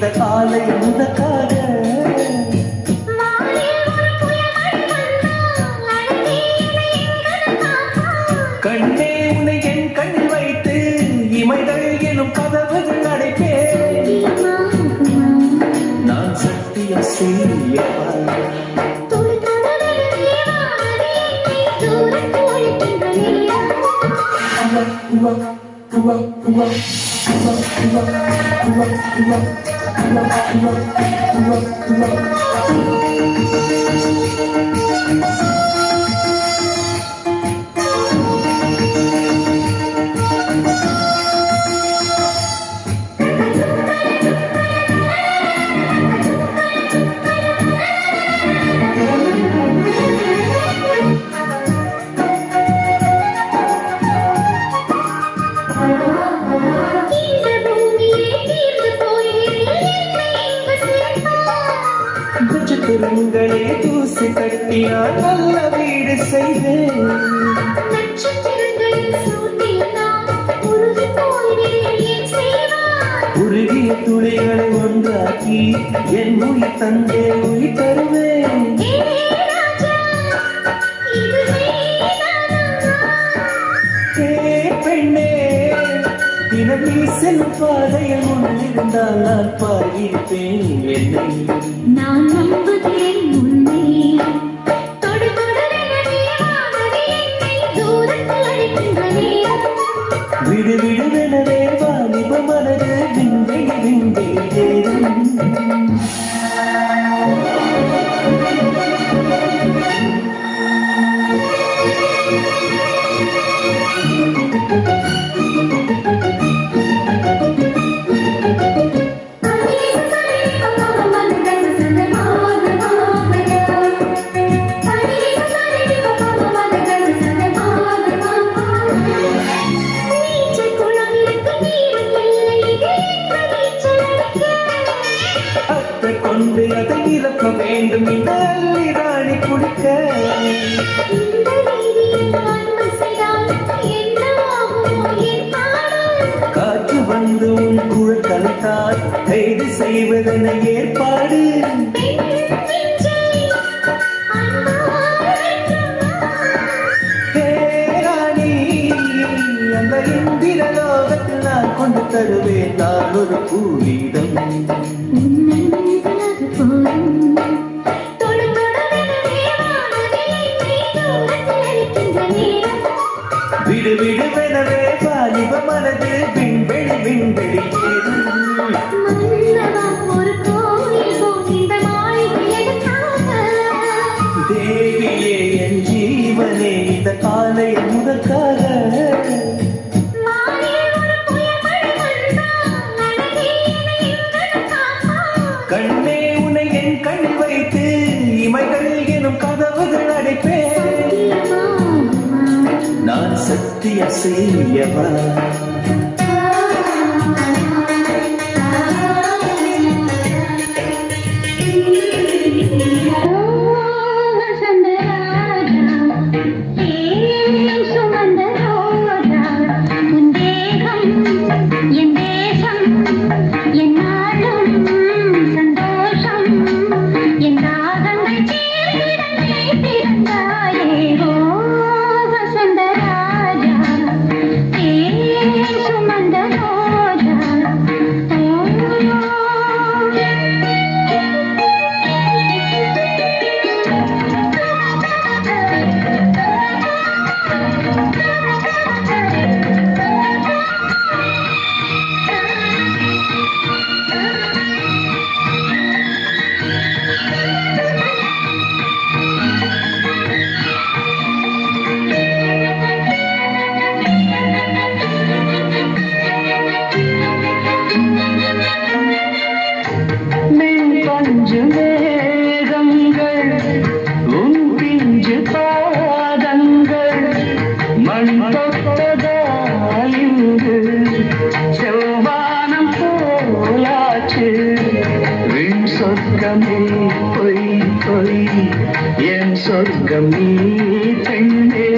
இந்த காலை உனக்காக. கண்ணே உன்னை என் கண்ணில் வைத்து இமைகள் எனும் கதவுகள் அடைப்பேன். நான் சத்தியம் செய்யவா நட்சத்திரங்களே தூசி கட்டியால் நல்ல வீடு செய்வேன். உருகிய துளிகளை ஒன்றாக்கி என் உயிர் தந்தே உயிர் தருவேன். பெண்ணே தினம் நீ செல்லும் பாதையில் முன்னிருந்தால் நான் பாடியிருப்பேன். என்னை நான் நம்புகிறேன் உன்னை. விடு விடுவெனவே வாலிப மனது விண்வெளி விண்வெளி ஏறும். கொண்டு அதை இழக்க வேண்டும் இந்த அள்ளிராணி குடிக்க. காற்று வந்து உன் குழல் கலைத்தால் கைது செய்வதென ஏற்பாடு. ராணி அந்த இந்திர லோகத்தில் நான் கொண்டு தருவேன் நான் ஒரு பூரிடம். விடு விடுவெனவே வாலிப மனது விண்வெளி விண்வெளி ஏறும். தேவியே என் ஜீவனே இந்த காலை முதற்காக. கண்ணே உன்னை என் கண் வைத்து இமைகள் எனும் கதவுகள் அடைப்பேன். நான் சத்தியம் செய்யவா சொர்க்கமே பொய் பொய் என் சொர்க்கம் நீ பெண்ணே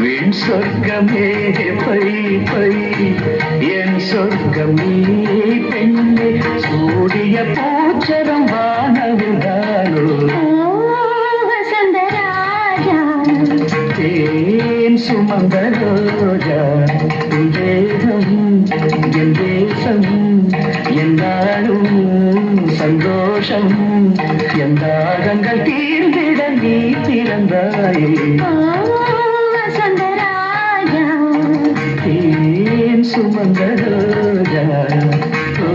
வீண் சொர்க்கமே பை பை என் சொர்க்கமே பெண்ணே சூடிய பூச்சரம் வானவில்தானோ வசந்தராஜா தேன் சுமந்த ரோஜா உன் தேகம் என் தேசம் எந்தாலும் சந்தோஷம் எந்தாகங்கள் தீர்ந்திட நீ பிறந்தாயே வசந்தராஜா தேன் சுமந்த ரோஜா ஓ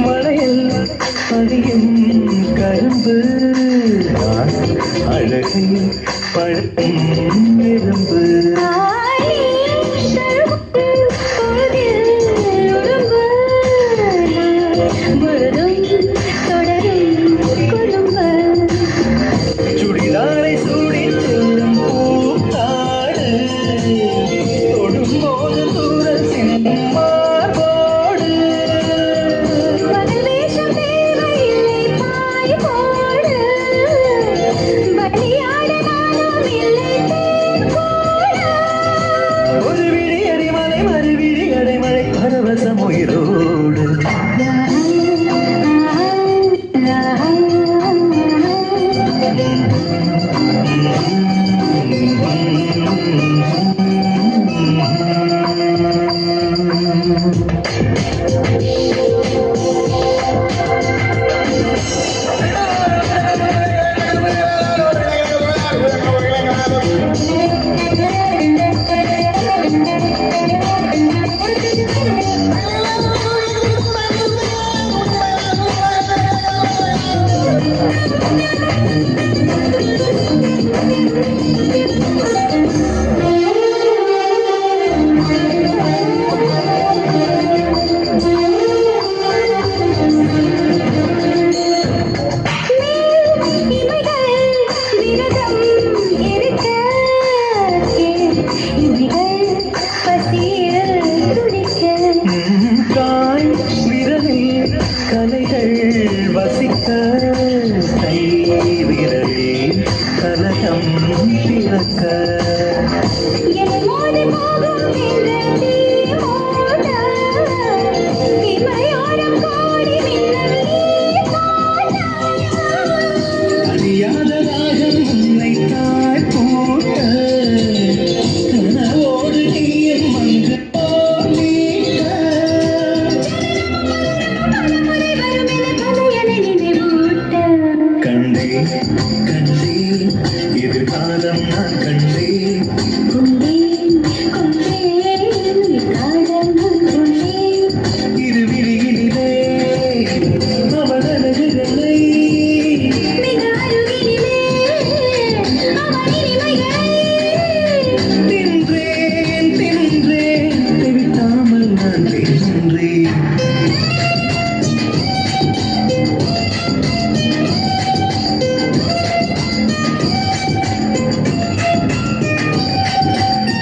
மலையில் பதியும் கரும்பு அழகை பழம் எறும்பு சுடிதாரை சூடி செல்லும் பூத்தாடு தொடும் போது தூர சிம்மார்போடு ஒரு விழி அடிமலை மறுவிழி அடைமழை பரவசம் உயிரோடு கலைகள் வசிக்க கை விரலில் கலகம் பிறக்க